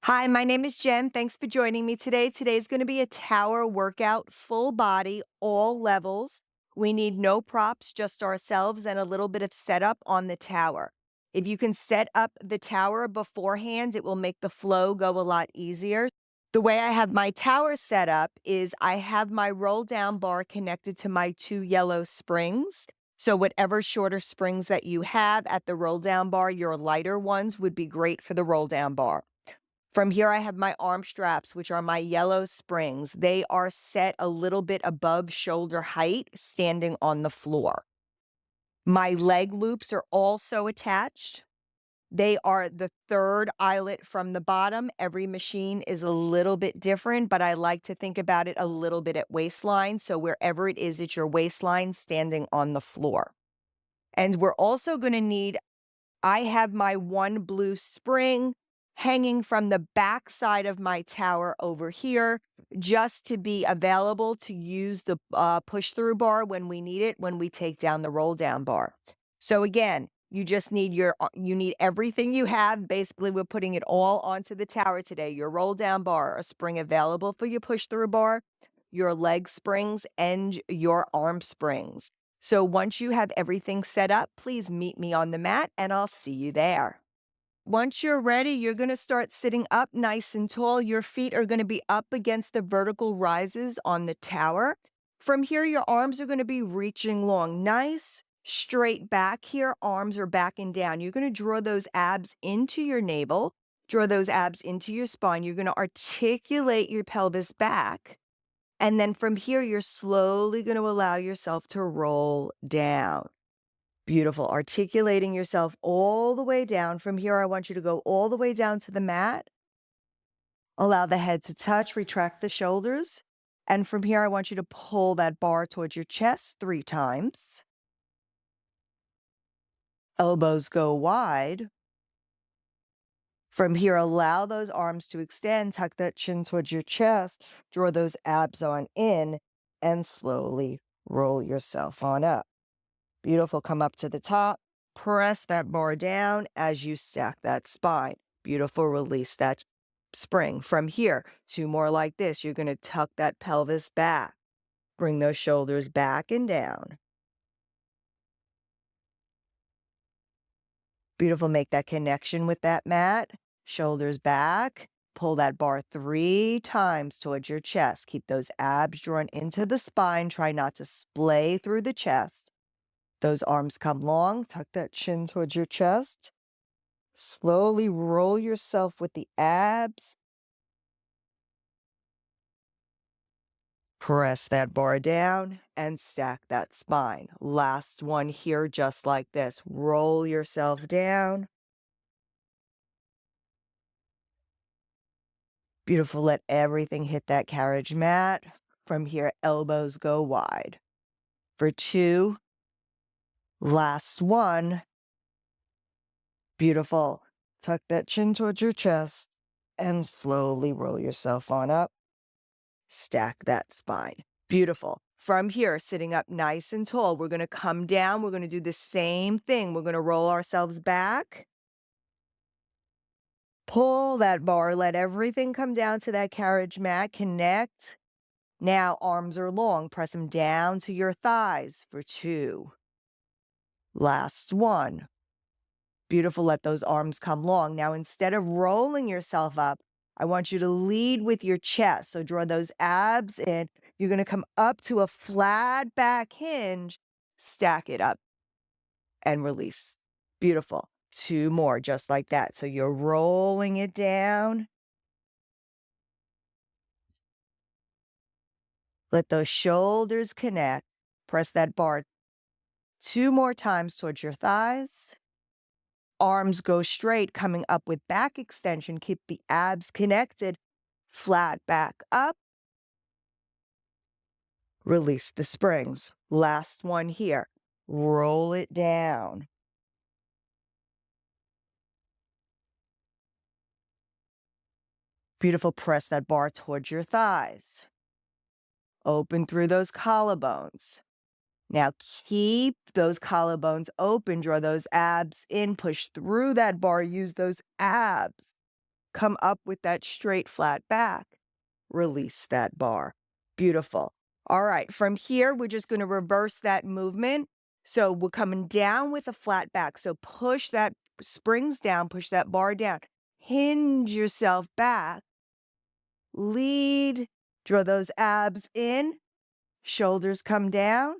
Hi, my name is Jen. Thanks for joining me today. Today's going to be a tower workout, full body, all levels. We need no props, just ourselves and a little bit of setup on the tower. If you can set up the tower beforehand, it will make the flow go a lot easier. The way I have my tower set up is I have my roll down bar connected to my two yellow springs. So, whatever shorter springs that you have at the roll down bar, your lighter ones would be great for the roll down bar. From here, I have my arm straps, which are my yellow springs. They are set a little bit above shoulder height, standing on the floor. My leg loops are also attached. They are the third eyelet from the bottom. Every machine is a little bit different, but I like to think about it a little bit at waistline. So wherever it is at your waistline, standing on the floor. And we're also going to need I have my one blue spring hanging from the back side of my tower over here, just to be available to use the push-through bar when we need it, when we take down the roll-down bar. So again, you just need you need everything you have. Basically, we're putting it all onto the tower today. Your roll-down bar, a spring available for your push-through bar, your leg springs, and your arm springs. So once you have everything set up, please meet me on the mat and I'll see you there. Once you're ready, you're going to start sitting up nice and tall. Your feet are going to be up against the vertical rises on the tower. From here, your arms are going to be reaching long. Nice, straight back here. Arms are back and down. You're going to draw those abs into your navel, draw those abs into your spine. You're going to articulate your pelvis back. And then from here, you're slowly going to allow yourself to roll down. Beautiful. Articulating yourself all the way down. From here, I want you to go all the way down to the mat. Allow the head to touch, retract the shoulders. And from here, I want you to pull that bar towards your chest 3 times. Elbows go wide. From here, allow those arms to extend, tuck that chin towards your chest, draw those abs on in, and slowly roll yourself on up. Beautiful. Come up to the top, press that bar down as you stack that spine. Beautiful. Release that spring. From here, 2 more like this. You're going to tuck that pelvis back, bring those shoulders back and down. Beautiful. Make that connection with that mat. Shoulders back. Pull that bar 3 times towards your chest. Keep those abs drawn into the spine. Try not to splay through the chest. Those arms come long. Tuck that chin towards your chest. Slowly roll yourself with the abs. Press that bar down and stack that spine. Last one here, just like this. Roll yourself down. Beautiful. Let everything hit that carriage mat. From here, elbows go wide. For 2, last one. Beautiful. Tuck that chin towards your chest and slowly roll yourself on up. Stack that spine. Beautiful. From here, sitting up nice and tall, we're going to come down. We're going to do the same thing. We're going to roll ourselves back. Pull that bar. Let everything come down to that carriage mat. Connect. Now, arms are long. Press them down to your thighs for 2. Last one. Beautiful. Let those arms come long. Now, instead of rolling yourself up, I want you to lead with your chest. So draw those abs in. You're going to come up to a flat back hinge, stack it up, and release. Beautiful. 2 more, just like that. So you're rolling it down. Let those shoulders connect. Press that bar 2 more times towards your thighs. Arms go straight, coming up with back extension. Keep the abs connected. Flat back up. Release the springs. Last one here. Roll it down. Beautiful. Press that bar towards your thighs. Open through those collarbones. Now keep those collarbones open. Draw those abs in. Push through that bar. Use those abs. come up with that straight, flat back. Release that bar. Beautiful. All right, from here, we're just going to reverse that movement. So we're coming down with a flat back. So push that springs down, push that bar down. Hinge yourself back. Lead, draw those abs in. Shoulders come down.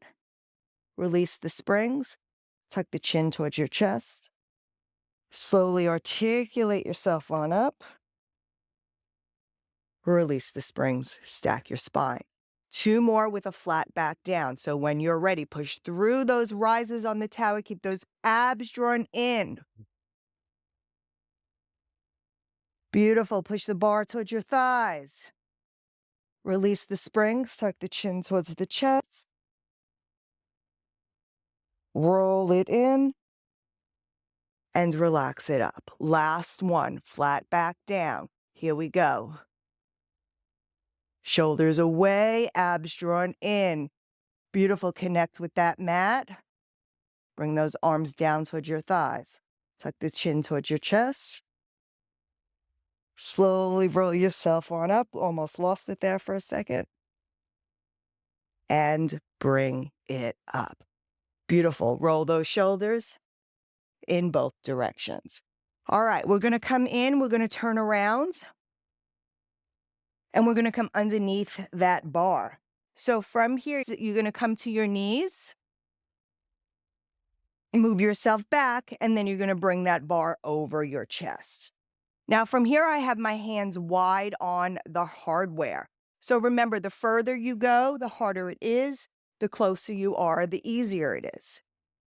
Release the springs. Tuck the chin towards your chest. Slowly articulate yourself on up. Release the springs. Stack your spine. 2 more with a flat back down. So when you're ready, push through those rises on the tower. Keep those abs drawn in. Beautiful. Push the bar towards your thighs. Release the springs. Tuck the chin towards the chest. Roll it in. And relax it up. Last one. Flat back down. Here we go. Shoulders away. Abs drawn in. Beautiful. Connect with that mat. Bring those arms down towards your thighs. Tuck the chin towards your chest. Slowly roll yourself on up. Almost lost it there for a second. And bring it up. Beautiful. Roll those shoulders in both directions. All right, we're going to come in. We're going to turn around. And we're going to come underneath that bar. So from here, you're going to come to your knees. Move yourself back, and then you're going to bring that bar over your chest. Now, from here, I have my hands wide on the hardware. So remember, the further you go, the harder it is. The closer you are, the easier it is.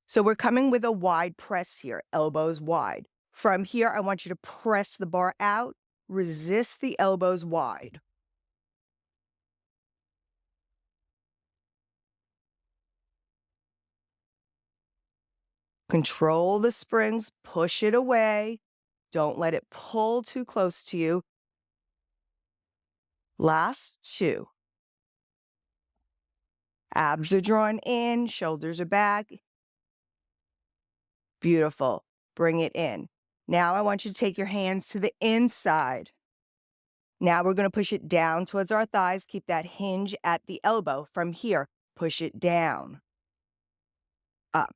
So we're coming with a wide press here, elbows wide. From here, I want you to press the bar out, resist the elbows wide. Control the springs, push it away. Don't let it pull too close to you. Last 2. Abs are drawn in, shoulders are back. Beautiful. Bring it in. Now I want you to take your hands to the inside. Now we're going to push it down towards our thighs. Keep that hinge at the elbow. From here, push it down. Up.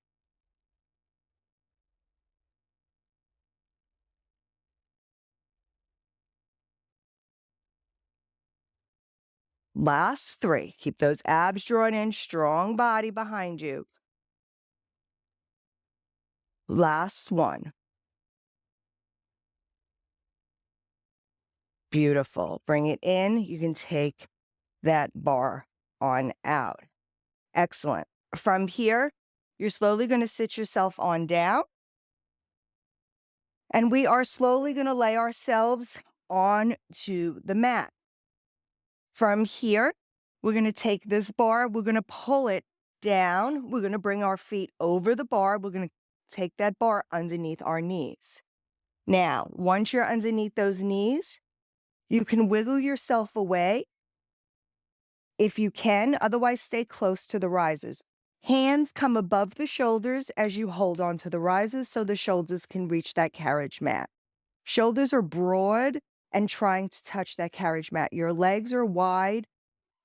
Last 3. Keep those abs drawn in, strong body behind you. Last 1. Beautiful. Bring it in. You can take that bar on out. Excellent. From here, you're slowly going to sit yourself on down. And we are slowly going to lay ourselves onto the mat. From here, we're going to take this bar. We're going to pull it down. We're going to bring our feet over the bar. We're going to take that bar underneath our knees. Now, once you're underneath those knees, you can wiggle yourself away if you can. Otherwise, stay close to the risers. Hands come above the shoulders as you hold on to the risers so the shoulders can reach that carriage mat. Shoulders are broad and trying to touch that carriage mat. Your legs are wide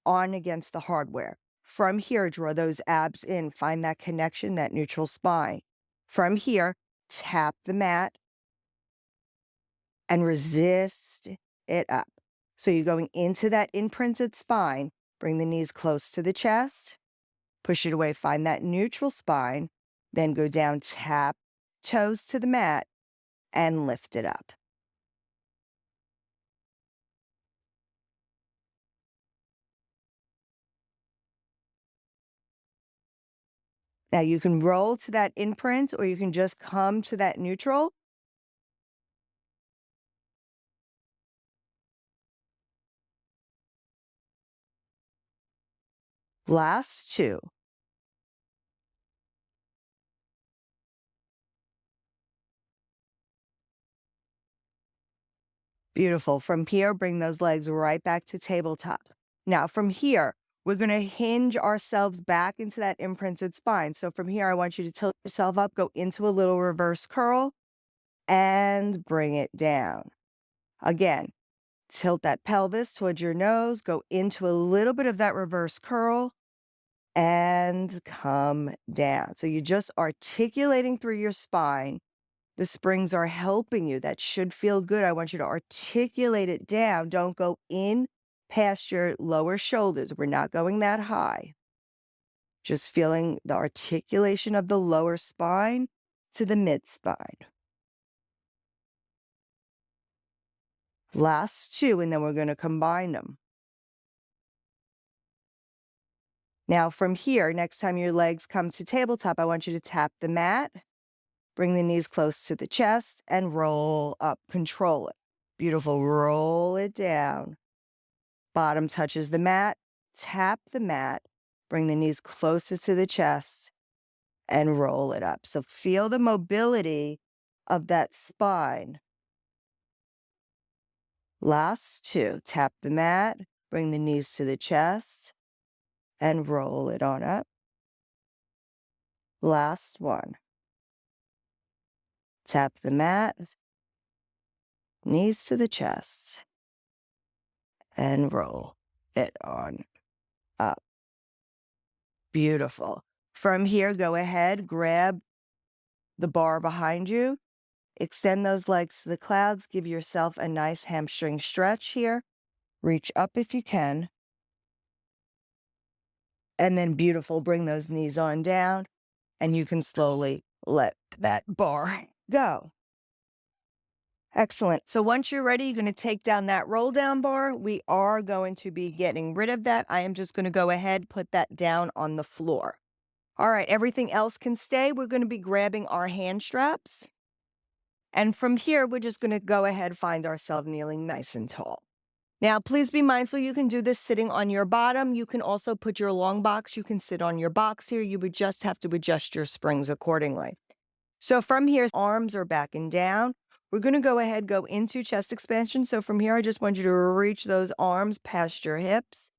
on against the hardware. From here, draw those abs in. Find that connection, that neutral spine. From here, tap the mat and resist it up. So you're going into that imprinted spine. Bring the knees close to the chest. Push it away. Find that neutral spine. Then go down, tap toes to the mat, and lift it up. Now you can roll to that imprint, or you can just come to that neutral. Last 2. Beautiful. From here, bring those legs right back to tabletop. Now from here, we're going to hinge ourselves back into that imprinted spine. So from here, I want you to tilt yourself up, go into a little reverse curl, and bring it down. Again, tilt that pelvis towards your nose, go into a little bit of that reverse curl, and come down. So you're just articulating through your spine. The springs are helping you. That should feel good. I want you to articulate it down. Don't go in past your lower shoulders. We're not going that high. Just feeling the articulation of the lower spine to the mid spine. Last two, and then we're going to combine them. Now from here, next time your legs come to tabletop, I want you to tap the mat, bring the knees close to the chest, and roll up. Control it. Beautiful. Roll it down. Bottom touches the mat. Tap the mat. Bring the knees closer to the chest and roll it up. So feel the mobility of that spine. Last two. Tap the mat. Bring the knees to the chest and roll it on up. Last one. Tap the mat, knees to the chest, and roll it on up. Beautiful. From here, go ahead, grab the bar behind you, extend those legs to the clouds, give yourself a nice hamstring stretch here. Reach up if you can. And then beautiful, bring those knees on down, and you can slowly let that bar go. Excellent. So once you're ready, you're going to take down that roll down bar. We are going to be getting rid of that. I am just going to go ahead, put that down on the floor. All right, everything else can stay. We're going to be grabbing our hand straps. And from here, we're just going to go ahead, find ourselves kneeling nice and tall. Now, please be mindful, you can do this sitting on your bottom. You can also put your long box. You can sit on your box here. You would just have to adjust your springs accordingly. So from here, arms are back and down. We're going to go ahead, go into chest expansion. So from here, I just want you to reach those arms past your hips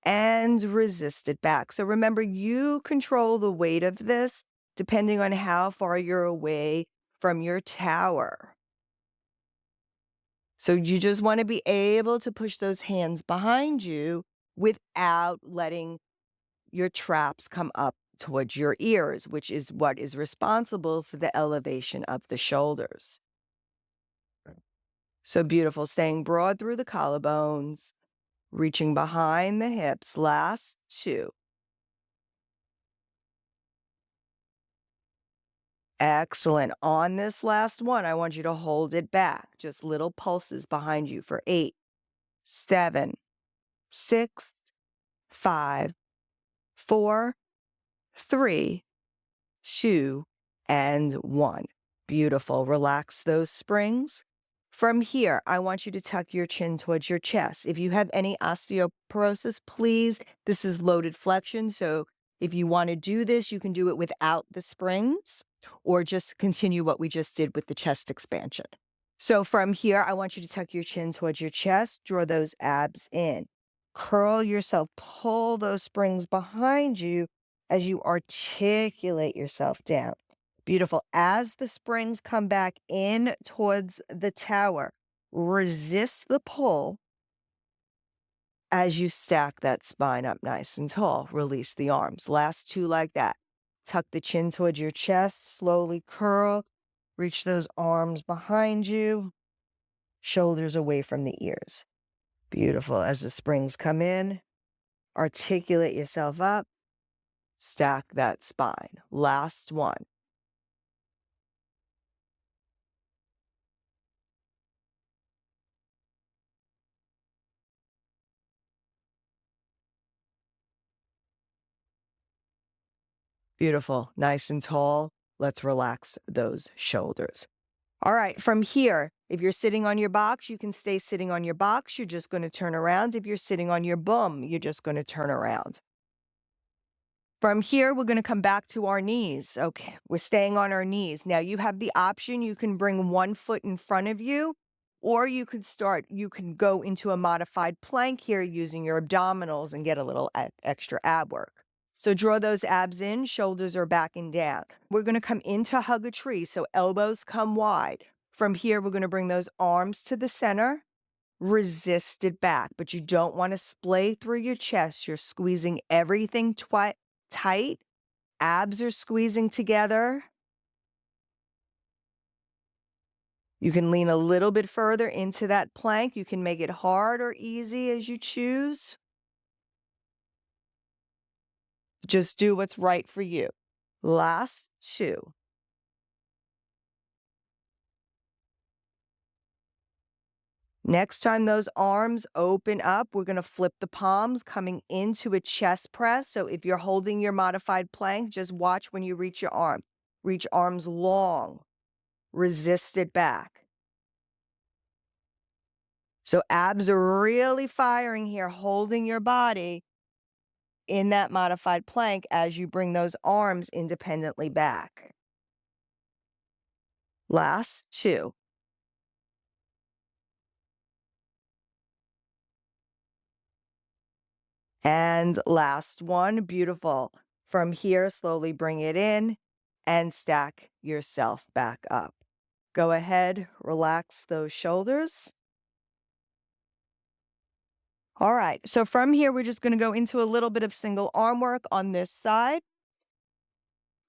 and resist it back. So remember, you control the weight of this depending on how far you're away from your tower. So you just want to be able to push those hands behind you without letting your traps come up towards your ears, which is what is responsible for the elevation of the shoulders. So beautiful, staying broad through the collarbones, reaching behind the hips. Last two. Excellent. On this last one, I want you to hold it back. Just little pulses behind you for 8, 7, 6, 5, 4, 3, 2, and 1. Beautiful. Relax those springs. From here, I want you to tuck your chin towards your chest. If you have any osteoporosis, please, this is loaded flexion. So if you want to do this, you can do it without the springs or just continue what we just did with the chest expansion. So from here, I want you to tuck your chin towards your chest, draw those abs in, curl yourself, pull those springs behind you as you articulate yourself down. Beautiful. As the springs come back in towards the tower, resist the pull as you stack that spine up nice and tall. Release the arms. Last two like that. Tuck the chin towards your chest, slowly curl, reach those arms behind you, shoulders away from the ears. Beautiful. As the springs come in, articulate yourself up, stack that spine. Last one. Beautiful. Nice and tall. Let's relax those shoulders. All right. From here, if you're sitting on your box, you can stay sitting on your box. You're just going to turn around. If you're sitting on your bum, you're just going to turn around. From here, we're going to come back to our knees. Okay. We're staying on our knees. Now you have the option. You can bring one foot in front of you, or you can go into a modified plank here using your abdominals and get a little extra ab work. So draw those abs in, shoulders are back and down. We're going to come into hug a tree. So elbows come wide. From here, we're gonna bring those arms to the center, resist it back, but you don't wanna splay through your chest. You're squeezing everything tight. Abs are squeezing together. You can lean a little bit further into that plank. You can make it hard or easy as you choose. Just do what's right for you. Last two. Next time those arms open up, we're going to flip the palms coming into a chest press. So if you're holding your modified plank, just watch when you reach your arm. Reach arms long, resist it back. So abs are really firing here, holding your body in that modified plank as you bring those arms independently back. Last two. And last one. Beautiful. From here, slowly bring it in and stack yourself back up. Go ahead, relax those shoulders. All right, so from here, we're just going to go into a little bit of single arm work on this side.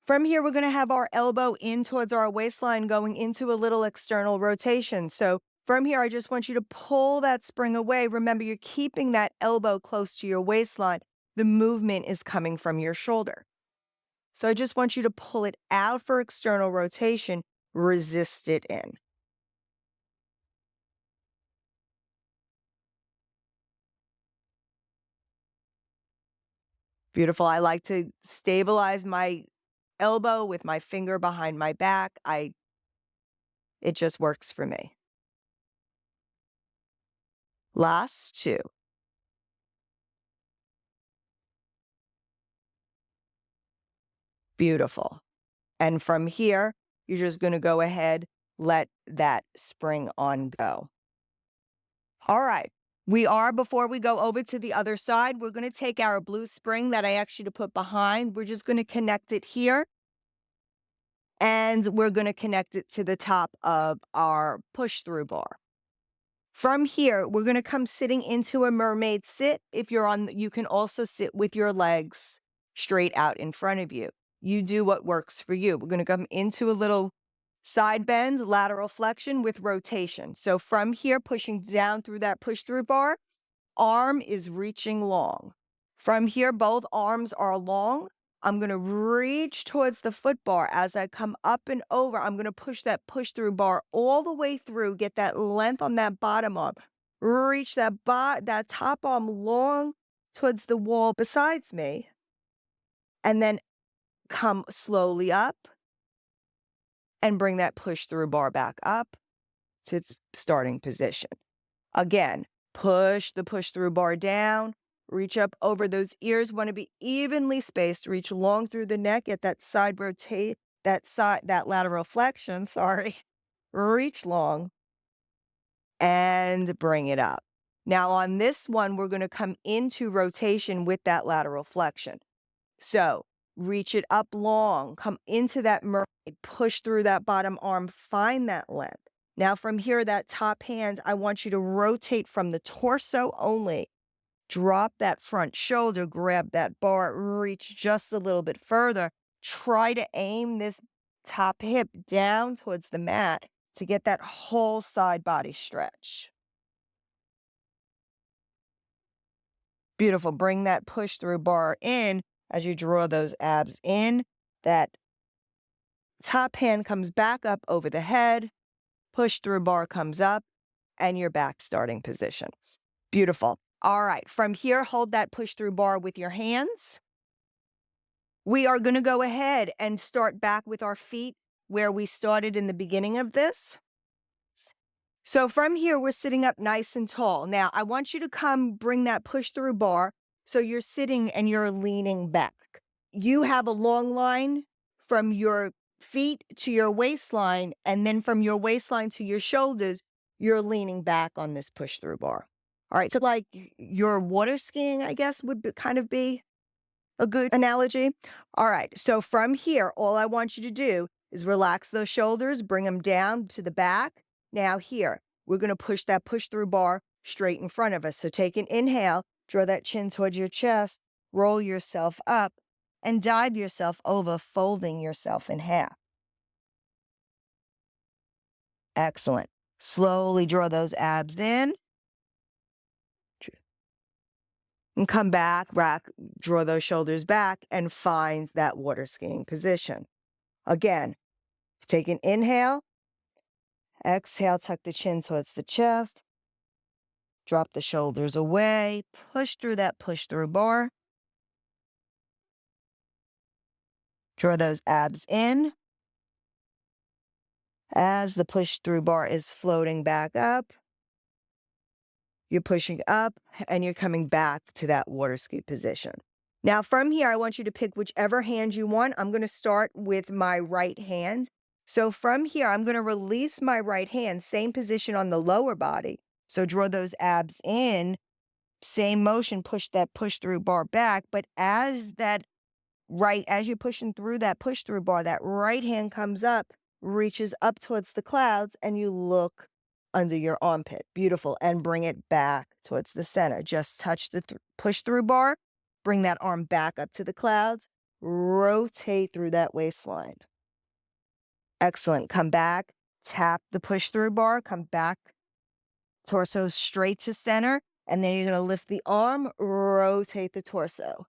From here, we're going to have our elbow in towards our waistline going into a little external rotation. So from here, I just want you to pull that spring away. Remember, you're keeping that elbow close to your waistline. The movement is coming from your shoulder. So I just want you to pull it out for external rotation, resist it in. Beautiful. I like to stabilize my elbow with my finger behind my back. It just works for me. Last two. Beautiful. And from here, you're just going to go ahead, let that spring on go. All right. Before we go over to the other side, we're going to take our blue spring that I asked you to put behind. We're just going to connect it here. And we're going to connect it to the top of our push-through bar. From here, we're going to come sitting into a mermaid sit. If you're on, you can also sit with your legs straight out in front of you. You do what works for you. We're going to come into a little side bend, lateral flexion with rotation. So from here, pushing down through that push-through bar, arm is reaching long. From here, both arms are long. I'm going to reach towards the foot bar. As I come up and over, I'm going to push that push-through bar all the way through, get that length on that bottom arm. Reach that top arm long towards the wall besides me. And then come slowly up and bring that push-through bar back up to its starting position. Again, push the push-through bar down. Reach up over those ears, want to be evenly spaced. Reach long through the neck, get that side rotate, that lateral flexion, sorry. Reach long and bring it up. Now on this one, we're going to come into rotation with that lateral flexion. So reach it up long, come into that mermaid, push through that bottom arm, find that length. Now from here, that top hand, I want you to rotate from the torso only. Drop that front shoulder, grab that bar, reach just a little bit further. Try to aim this top hip down towards the mat to get that whole side body stretch. Beautiful. Bring that push through bar in as you draw those abs in. That top hand comes back up over the head. Push through bar comes up and you're back starting position. Beautiful. All right, from here, hold that push-through bar with your hands. We are going to go ahead and start back with our feet where we started in the beginning of this. So from here, we're sitting up nice and tall. Now, I want you to bring that push-through bar so you're sitting and you're leaning back. You have a long line from your feet to your waistline, and then from your waistline to your shoulders, you're leaning back on this push-through bar. All right, so like your water skiing, I guess, kind of be a good analogy. All right, so from here, all I want you to do is relax those shoulders, bring them down to the back. Now here, we're going to push that push through bar straight in front of us. So take an inhale, draw that chin towards your chest, roll yourself up, and dive yourself over, folding yourself in half. Excellent. Slowly draw those abs in and come back, draw those shoulders back and find that water skiing position. Again, take an inhale, exhale, tuck the chin towards the chest, drop the shoulders away, push through that push through bar, draw those abs in. As the push through bar is floating back up, you're pushing up and you're coming back to that water ski position. Now from here, I want you to pick whichever hand you want. I'm going to start with my right hand. So from here, I'm going to release my right hand, same position on the lower body. So draw those abs in, same motion, push that push through bar back. But as you're pushing through that push through bar, that right hand comes up, reaches up towards the clouds, and you look under your armpit. Beautiful. And bring it back towards the center. Just touch the push through bar, bring that arm back up to the clouds, rotate through that waistline. Excellent. Come back, tap the push through bar, come back, torso straight to center, and then you're going to lift the arm, rotate the torso.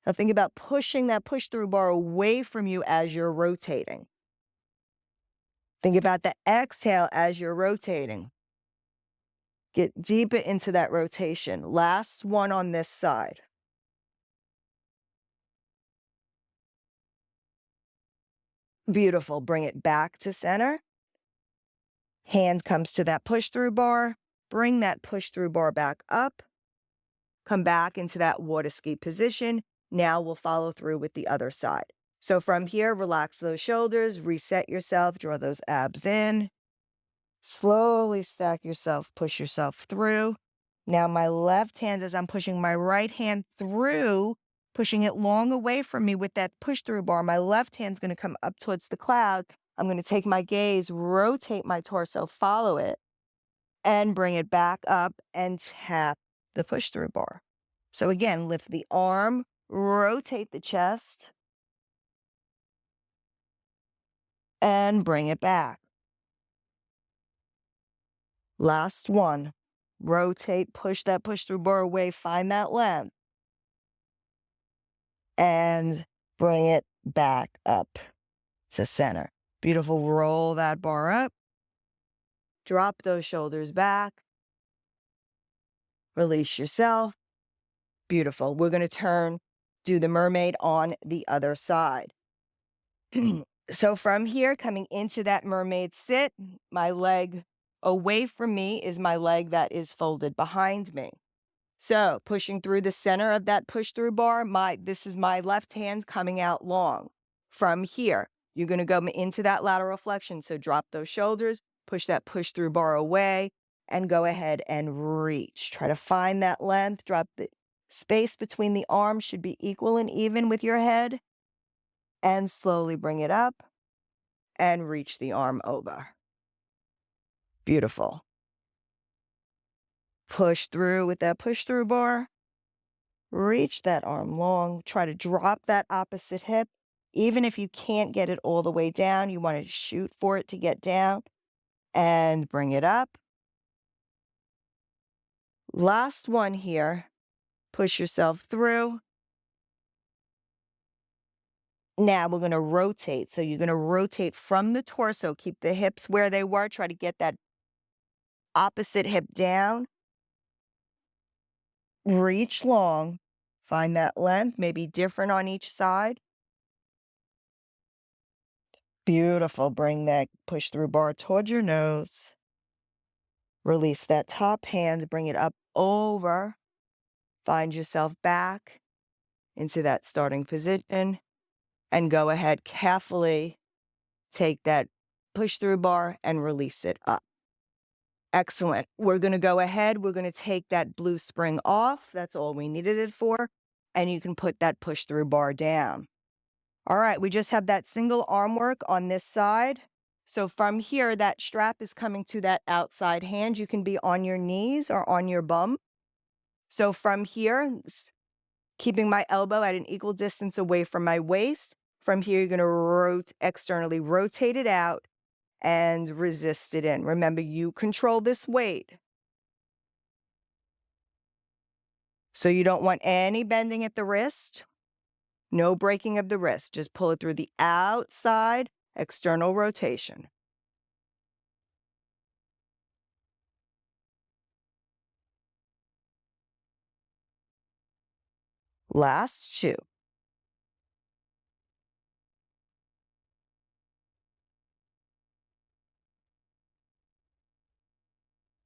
Now think about pushing that push through bar away from you as you're rotating. Think about the exhale as you're rotating. Get deeper into that rotation. Last one on this side. Beautiful. Bring it back to center. Hand comes to that push through bar. Bring that push through bar back up. Come back into that water ski position. Now we'll follow through with the other side. So from here, relax those shoulders, reset yourself, draw those abs in. Slowly stack yourself, push yourself through. Now my left hand, as I'm pushing my right hand through, pushing it long away from me with that push through bar, my left hand's going to come up towards the cloud. I'm going to take my gaze, rotate my torso, follow it, and bring it back up and tap the push through bar. So again, lift the arm, rotate the chest, and bring it back. Last one. Rotate, push that push through bar away, find that length, and bring it back up to center. Beautiful. Roll that bar up. Drop those shoulders back. Release yourself. Beautiful. We're going to do the mermaid on the other side. So from here, coming into that mermaid sit, my leg away from me is my leg that is folded behind me. So pushing through the center of that push through bar, this is my left hand coming out long. From here, you're going to go into that lateral flexion. So drop those shoulders, push that push through bar away, and go ahead and reach. Try to find that length. Drop the space between the arms should be equal and even with your head. And slowly bring it up and reach the arm over. Beautiful. Push through with that push through bar. Reach that arm long. Try to drop that opposite hip. Even if you can't get it all the way down, you want to shoot for it to get down and bring it up. Last one here. Push yourself through. Now we're going to rotate. So you're going to rotate from the torso. Keep the hips where they were. Try to get that opposite hip down. Reach long. Find that length, maybe different on each side. Beautiful. Bring that push through bar towards your nose. Release that top hand, bring it up over. Find yourself back into that starting position. And go ahead, carefully take that push through bar and release it up. Excellent. We're going to go ahead. We're going to take that blue spring off. That's all we needed it for. And you can put that push through bar down. All right, we just have that single arm work on this side. So from here, that strap is coming to that outside hand. You can be on your knees or on your bum. So from here, keeping my elbow at an equal distance away from my waist. From here, you're going to externally rotate it out and resist it in. Remember, you control this weight. So you don't want any bending at the wrist, no breaking of the wrist. Just pull it through the outside external rotation. Last two.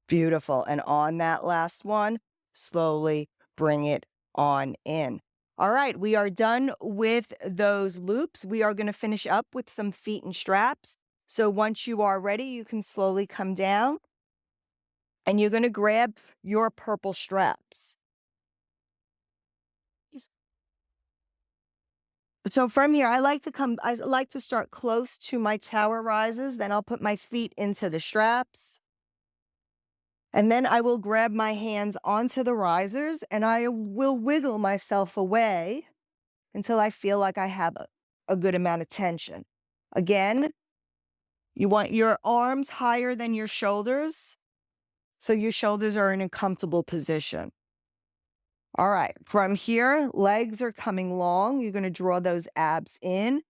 Beautiful. And on that last one, slowly bring it on in. All right, we are done with those loops. We are going to finish up with some feet and straps. So once you are ready, you can slowly come down and you're going to grab your purple straps. So from here, I like to start close to my tower rises. Then I'll put my feet into the straps. And then I will grab my hands onto the risers and I will wiggle myself away until I feel like I have a good amount of tension. Again, you want your arms higher than your shoulders, so your shoulders are in a comfortable position. All right, from here, legs are coming long. You're going to draw those abs in.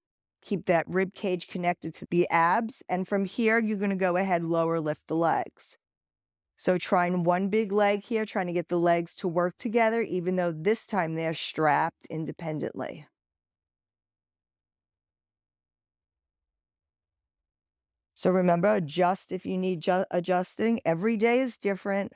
Keep that rib cage connected to the abs. And from here, you're going to go ahead, lower lift the legs. So trying one big leg here, trying to get the legs to work together, even though this time they're strapped independently. So remember, adjust if you need adjusting. Every day is different.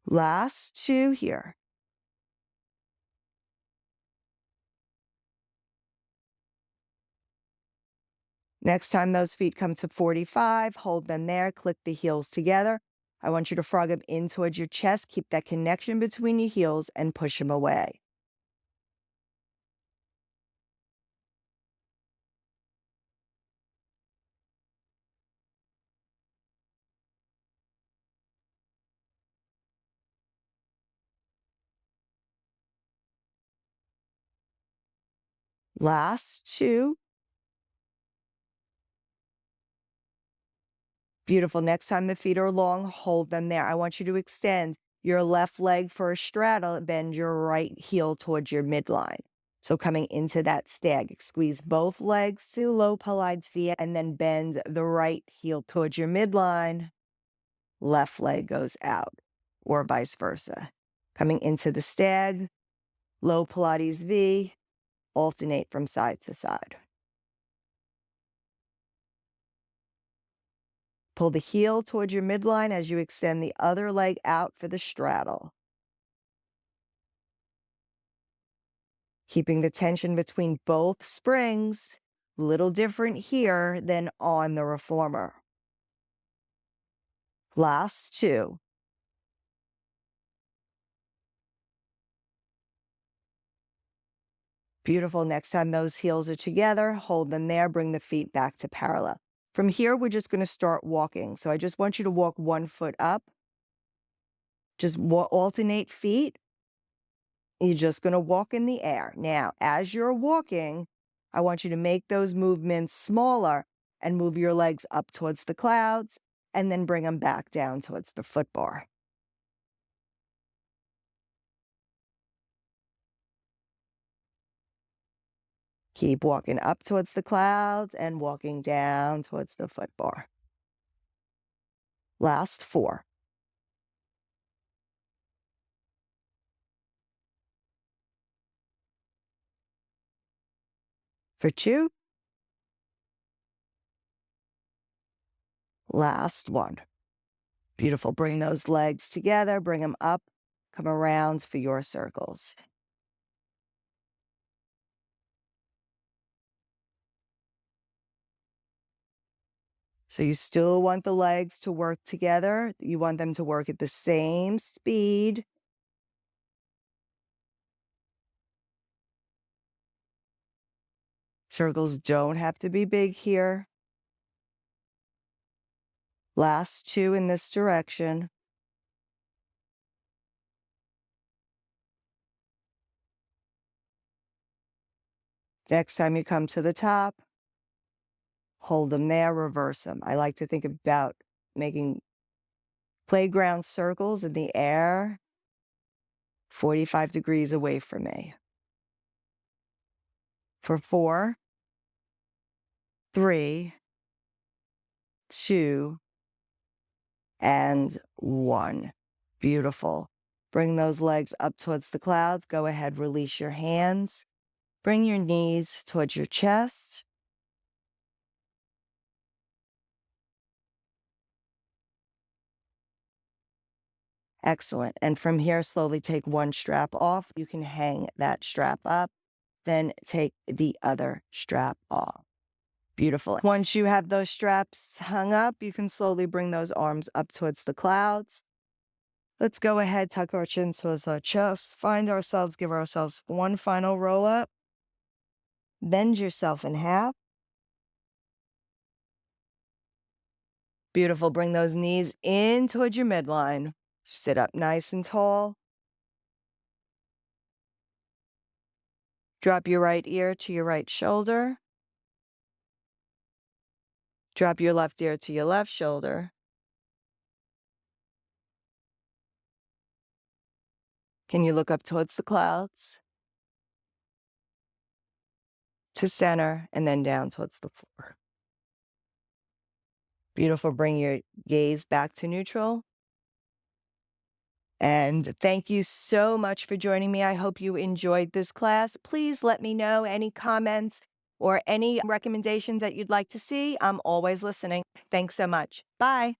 Last two here. Next time those feet come to 45, hold them there, click the heels together. I want you to frog them in towards your chest. Keep that connection between your heels and push them away. Last two. Beautiful. Next time the feet are long, hold them there. I want you to extend your left leg for a straddle, bend your right heel towards your midline. So coming into that stag, squeeze both legs to low Pilates feet and then bend the right heel towards your midline. Left leg goes out or vice versa. Coming into the stag, low Pilates V, alternate from side to side. Pull the heel towards your midline as you extend the other leg out for the straddle. Keeping the tension between both springs, little different here than on the reformer. Last two. Beautiful. Next time those heels are together, hold them there, bring the feet back to parallel. From here, we're just going to start walking. So I just want you to walk 1 foot up. Just alternate feet. You're just going to walk in the air. Now, as you're walking, I want you to make those movements smaller and move your legs up towards the clouds and then bring them back down towards the foot bar. Keep walking up towards the clouds and walking down towards the foot bar. Last four. For two. Last one. Beautiful. Bring those legs together, bring them up, come around for your circles. So you still want the legs to work together. You want them to work at the same speed. Circles don't have to be big here. Last two in this direction. Next time you come to the top, hold them there, reverse them. I like to think about making playground circles in the air 45 degrees away from me. For 4, 3, 2, and 1. Beautiful. Bring those legs up towards the clouds. Go ahead, release your hands. Bring your knees towards your chest. Excellent. And from here, slowly take one strap off. You can hang that strap up, then take the other strap off. Beautiful. Once you have those straps hung up, you can slowly bring those arms up towards the clouds. Let's go ahead, tuck our chin towards our chest, find ourselves, give ourselves one final roll up. Bend yourself in half. Beautiful. Bring those knees in towards your midline. Sit up nice and tall. Drop your right ear to your right shoulder. Drop your left ear to your left shoulder. Can you look up towards the clouds? To center and then down towards the floor. Beautiful. Bring your gaze back to neutral. And thank you so much for joining me. I hope you enjoyed this class. Please let me know any comments or any recommendations that you'd like to see. I'm always listening. Thanks so much. Bye.